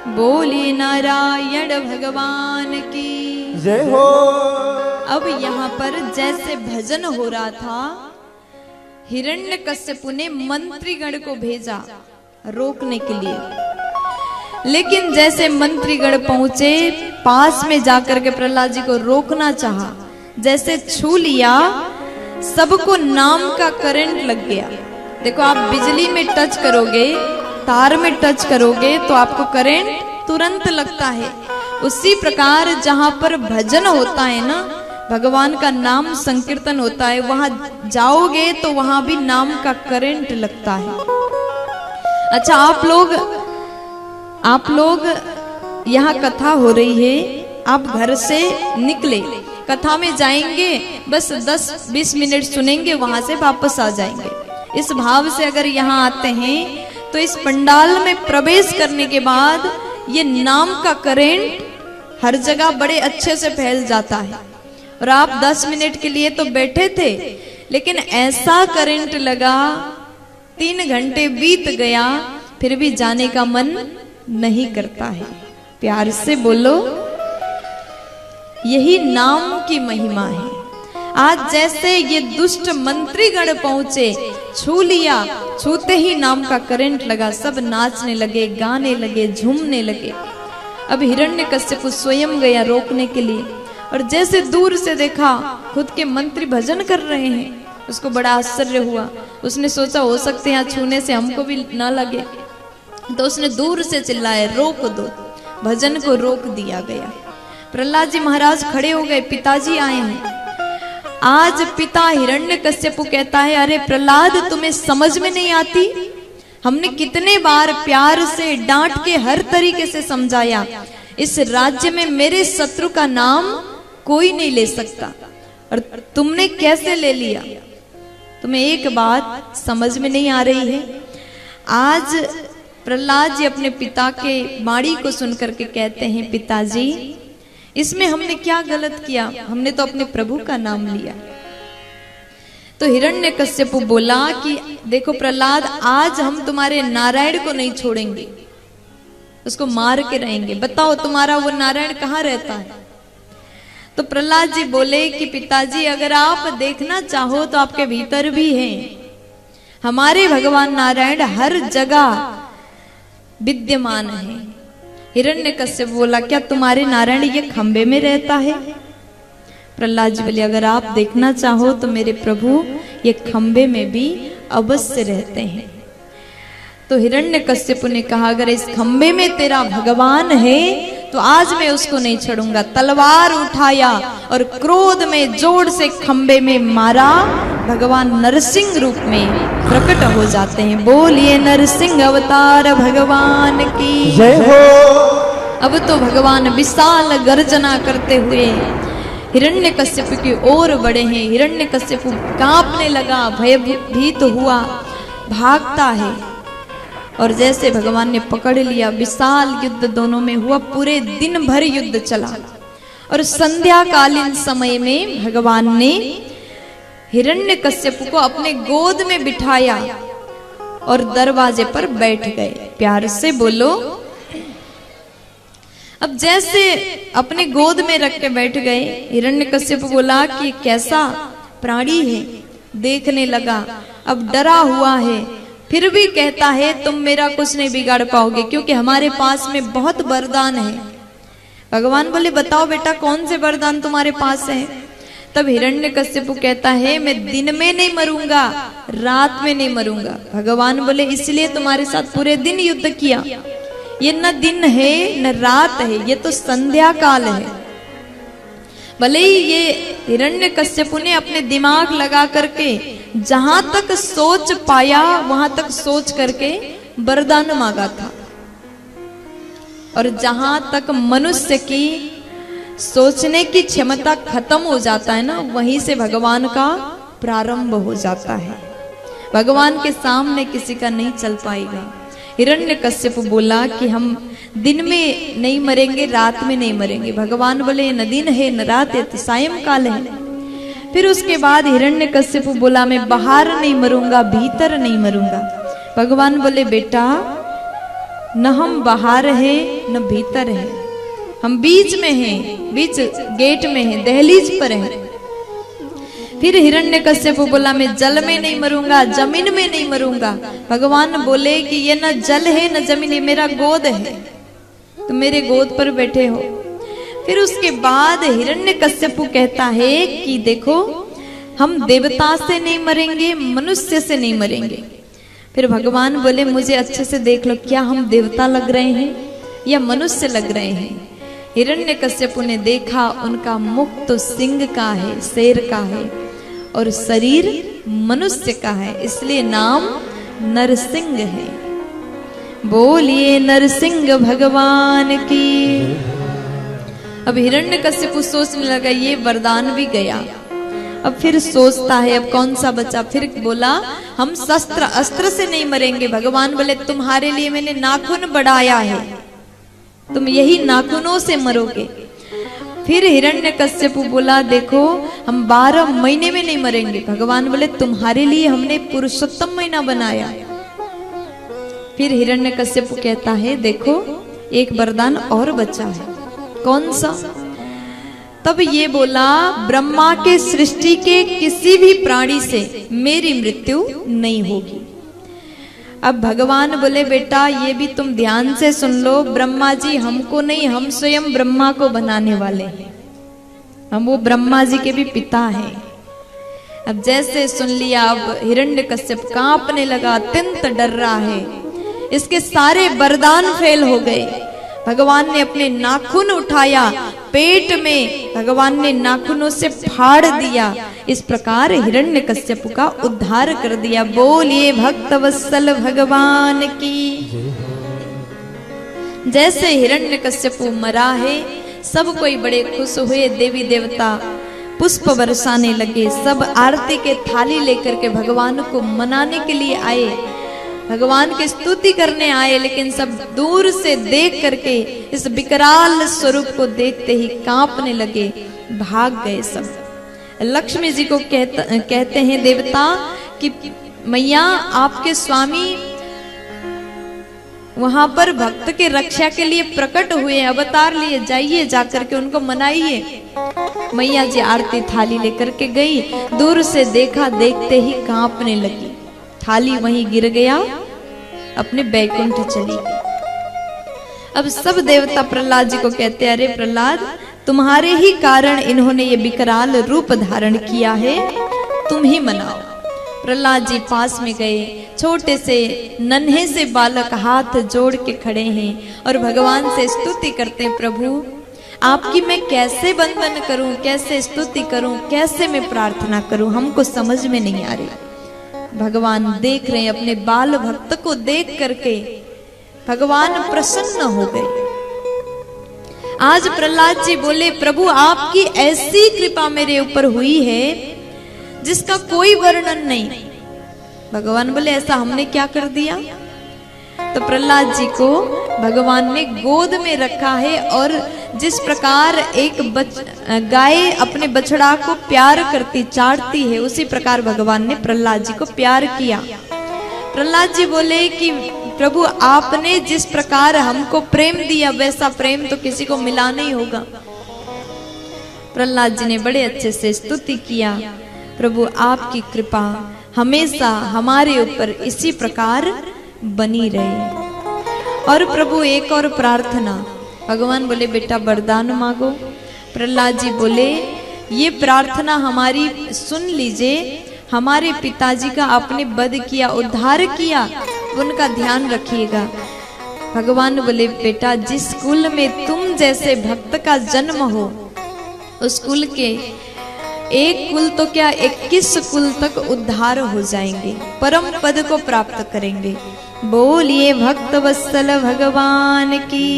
बोले नारायण भगवान की जय हो। अब यहाँ पर जैसे भजन हो रहा था, हिरण्यकश्यप ने मंत्रीगण को भेजा रोकने के लिए, लेकिन जैसे मंत्रीगण पहुंचे, पास में जाकर के प्रहलाद जी को रोकना चाहा, जैसे छू लिया, सबको नाम का करंट लग गया। देखो, आप बिजली में टच करोगे, तार में टच करोगे तो आपको करंट तुरंत लगता है। उसी प्रकार जहां पर भजन होता है ना, भगवान का नाम संकीर्तन होता है, वहां जाओगे तो वहां भी नाम का करंट लगता है। अच्छा, आप लोग यहाँ कथा हो रही है, आप घर से निकले, कथा में जाएंगे, बस 10-20 मिनट सुनेंगे, वहां से वापस आ जाएंगे। इस भाव से अगर यहाँ आते हैं तो इस पंडाल में प्रवेश करने के बाद ये नाम का करंट हर जगह बड़े अच्छे से फैल जाता है। और आप 10 मिनट के लिए तो बैठे थे, लेकिन ऐसा करंट लगा, 3 घंटे बीत गया, फिर भी जाने का मन नहीं करता है। प्यार से बोलो, यही नाम की महिमा है। आज जैसे ये दुष्ट मंत्रीगण पहुंचे, छू लिया, छूते ही नाम का करंट लगा, सब नाचने लगे, गाने लगे, झूमने लगे। अब हिरण्यकश्यप स्वयं गया रोकने के लिए, और जैसे दूर से देखा खुद के मंत्री भजन कर रहे हैं, उसको बड़ा आश्चर्य हुआ। उसने सोचा हो सकते हैं छूने से हमको भी ना लगे, तो उसने दूर से चिल्लाया, रोक दो। भजन को रोक दिया गया। प्रहलाद जी महाराज खड़े हो गए, पिताजी आए हैं। आज पिता हिरण्यकश्यप कहता है, अरे प्रहलाद, तुम्हें समझ में नहीं आती? हमने कितने बार प्यार से डांट के हर तरीके से समझाया, इस राज्य में मेरे शत्रु का नाम कोई नहीं ले सकता, और तुमने कैसे ले लिया? तुम्हें एक बात समझ में नहीं आ रही है। आज प्रहलाद जी अपने पिता के वाणी को सुनकर के कहते हैं, पिताजी, इसमें हमने क्या गलत किया? हमने तो अपने प्रभु का नाम लिया। तो हिरण्यकश्यप बोला कि देखो प्रहलाद, आज हम तुम्हारे नारायण को नहीं छोड़ेंगे, उसको मार के रहेंगे। बताओ तुम्हारा वो नारायण कहाँ रहता है? तो प्रहलाद जी बोले कि पिताजी, अगर आप देखना चाहो तो आपके भीतर भी हैं। हमारे भगवान नारायण हर जगह विद्यमान है। हिरण्यकश्यप बोला, क्या तुम्हारे नारायण ये खंबे में रहता है? प्रहलाद जी बोले, अगर आप देखना चाहो तो मेरे प्रभु ये खंबे में भी अवश्य रहते हैं। तो हिरण्यकश्यप ने कहा, अगर इस खंबे में तेरा भगवान है तो आज मैं उसको नहीं छोड़ूंगा। तलवार उठाया और क्रोध में जोर से खंबे में मारा। भगवान नरसिंह रूप में प्रकट हो जाते हैं। बोलिए नरसिंह अवतार भगवान की जय हो। अब तो भगवान विशाल गर्जना करते हुए हिरण्यकश्यप की ओर बढ़े हैं। हिरण्यकश्यप कांपने लगा, भयभीत हुआ, भागता है, और जैसे भगवान ने पकड़ लिया, विशाल युद्ध दोनों में हुआ। पूरे दिन भर युद्ध चला, और संध्याकालीन समय में भगवान ने हिरण्यकश्यप को अपने गोद में बिठाया और दरवाजे पर बैठ गए। प्यार से बोलो। अब जैसे अपने गोद में रख के बैठ गए, हिरण्यकश्यप बोला कि कैसा प्राणी है, देखने लगा। अब डरा हुआ है, फिर भी कहता है, तुम मेरा कुछ नहीं बिगाड़ पाओगे, क्योंकि हमारे पास में बहुत वरदान है। भगवान बोले, बताओ बेटा, कौन से वरदान तुम्हारे पास है? तब हिरण्यकश्यप कहता है, मैं दिन में नहीं मरूंगा, रात में नहीं मरूंगा। भगवान बोले, इसलिए तुम्हारे साथ पूरे दिन युद्ध किया। ये न दिन है न रात है, ये तो संध्या काल है। भले ही ये हिरण्यकश्यप ने अपने दिमाग लगा करके जहां तक सोच पाया वहां तक सोच करके वरदान मांगा था, और जहां तक मनुष्य की सोचने की क्षमता खत्म हो जाता है ना, वहीं से भगवान का प्रारंभ हो जाता है। भगवान के सामने किसी का नहीं चल पाएगा। हिरण्यकश्यप बोला कि हम दिन में नहीं मरेंगे, रात में नहीं मरेंगे। भगवान बोले, न दिन है न रात है, तो सायंकाल है। फिर उसके बाद हिरण्यकश्यप बोला, मैं बाहर नहीं मरूंगा, भीतर नहीं मरूंगा। भगवान बोले, बेटा न हम बाहर हैं न भीतर हैं, हम बीच में हैं, बीच गेट में हैं, दहलीज पर हैं। फिर हिरण्यकश्यप बोला मैं जल में नहीं मरूंगा, जमीन में नहीं मरूंगा। भगवान बोले कि ये न जल है न जमीन है, मेरा गोद है, तो मेरे गोद पर बैठे हो। फिर उसके बाद हिरण्यकश्यप कहता है कि देखो हम देवता से नहीं मरेंगे, मनुष्य से नहीं मरेंगे। फिर भगवान बोले मुझे अच्छे से देख लो, क्या हम देवता लग रहे हैं या मनुष्य लग रहे हैं? हिरण्यकश्यप ने देखा, उनका मुख तो सिंह का है, शेर का है, और शरीर मनुष्य का है, इसलिए नाम नरसिंह है। बोलिए नरसिंह भगवान की। अब हिरण्यकश्यप सोचने लगा ये वरदान भी गया। अब फिर सोचता है अब कौन सा बचा। फिर बोला हम शस्त्र अस्त्र से नहीं मरेंगे। भगवान बोले तुम्हारे लिए मैंने नाखून बढ़ाया है, तुम यही नाखूनों से मरोगे। फिर हिरण्यकश्यप बोला देखो हम 12 महीने में नहीं मरेंगे। भगवान बोले तुम्हारे लिए हमने पुरुषोत्तम महीना बनाया। फिर हिरण्यकश्यप कहता है देखो एक वरदान और बचा है। कौन सा? तब ये बोला ब्रह्मा के सृष्टि के किसी भी प्राणी से मेरी मृत्यु नहीं होगी। अब भगवान बोले बेटा ये भी तुम ध्यान से सुन लो, ब्रह्मा जी हमको नहीं, हम स्वयं ब्रह्मा को बनाने वाले हैं, हम वो ब्रह्मा जी के भी पिता हैं। अब जैसे सुन लिया, अब हिरण्यकश्यप कांपने लगा, अत्यंत डर रहा है, इसके सारे वरदान फेल हो गए। भगवान ने अपने नाखून उठाया, पेट में भगवान ने नाखूनों से फाड़ दिया। इस प्रकार हिरण्यकश्यप का उद्धार कर दिया। बोलिए भक्तवत्सल भगवान की। जैसे हिरण्यकश्यप मरा है, सब कोई बड़े खुश हुए, देवी देवता पुष्प बरसाने लगे, सब आरती के थाली लेकर के भगवान को मनाने के लिए आए, भगवान की स्तुति करने आए। लेकिन सब दूर से देख करके इस विकराल स्वरूप को देखते ही कांपने लगे, भाग गए सब। लक्ष्मी जी को कहते हैं देवता कि मैया आपके स्वामी वहां पर भक्त के रक्षा के लिए प्रकट हुए, अवतार लिए, जाइए जाकर के उनको मनाइए। मैया जी आरती थाली लेकर के गई, दूर से देखा, देखते ही कांपने लगी, थाली वहीं गिर गया, अपने बैकुंठ चली गई। अब सब देवता प्रहलाद जी को कहते अरे प्रहलाद तुम्हारे ही कारण इन्होंने ये विकराल रूप धारण किया है, तुम ही मनाओ। प्रहलाद जी पास में गए, छोटे से नन्हे से बालक हाथ जोड़ के खड़े हैं और भगवान से स्तुति करते हैं, प्रभु आपकी मैं कैसे वंदन करूं, कैसे स्तुति करूं, कैसे मैं प्रार्थना करूं, हमको समझ में नहीं आ रही। भगवान देख रहे हैं, अपने बाल भक्त को देख करके भगवान प्रसन्न हो गए। आज प्रहलाद जी बोले प्रभु आपकी ऐसी कृपा मेरे ऊपर हुई है जिसका कोई वर्णन नहीं। भगवान बोले ऐसा हमने क्या कर दिया? तो प्रहलाद जी को भगवान ने गोद में रखा है और जिस प्रकार एक गाय अपने बछड़ा को प्यार करती, चाटती है, उसी प्रकार भगवान ने प्रहलाद जी को प्यार किया। प्रहलाद जी बोले कि प्रभु आपने जिस प्रकार हमको प्रेम दिया वैसा प्रेम तो किसी को मिला नहीं होगा। प्रहलाद जी ने बड़े अच्छे से स्तुति किया, प्रभु आपकी कृपा हमेशा हमारे ऊपर इसी प्रकार बनी रहे। और प्रभु एक और प्रार्थना, भगवान बोले बेटा वरदान मांगो। प्रहलाद जी बोले ये प्रार्थना हमारी सुन लीजिए, हमारे पिताजी का आपने वध किया, उद्धार किया, उनका ध्यान रखिएगा। भगवान बोले बेटा जिस कुल में तुम जैसे भक्त का जन्म हो उस कुल के एक कुल तो क्या 21 कुल तक उद्धार हो जाएंगे, परम पद को प्राप्त करेंगे। बोलिए भक्तवत्सल भगवान की।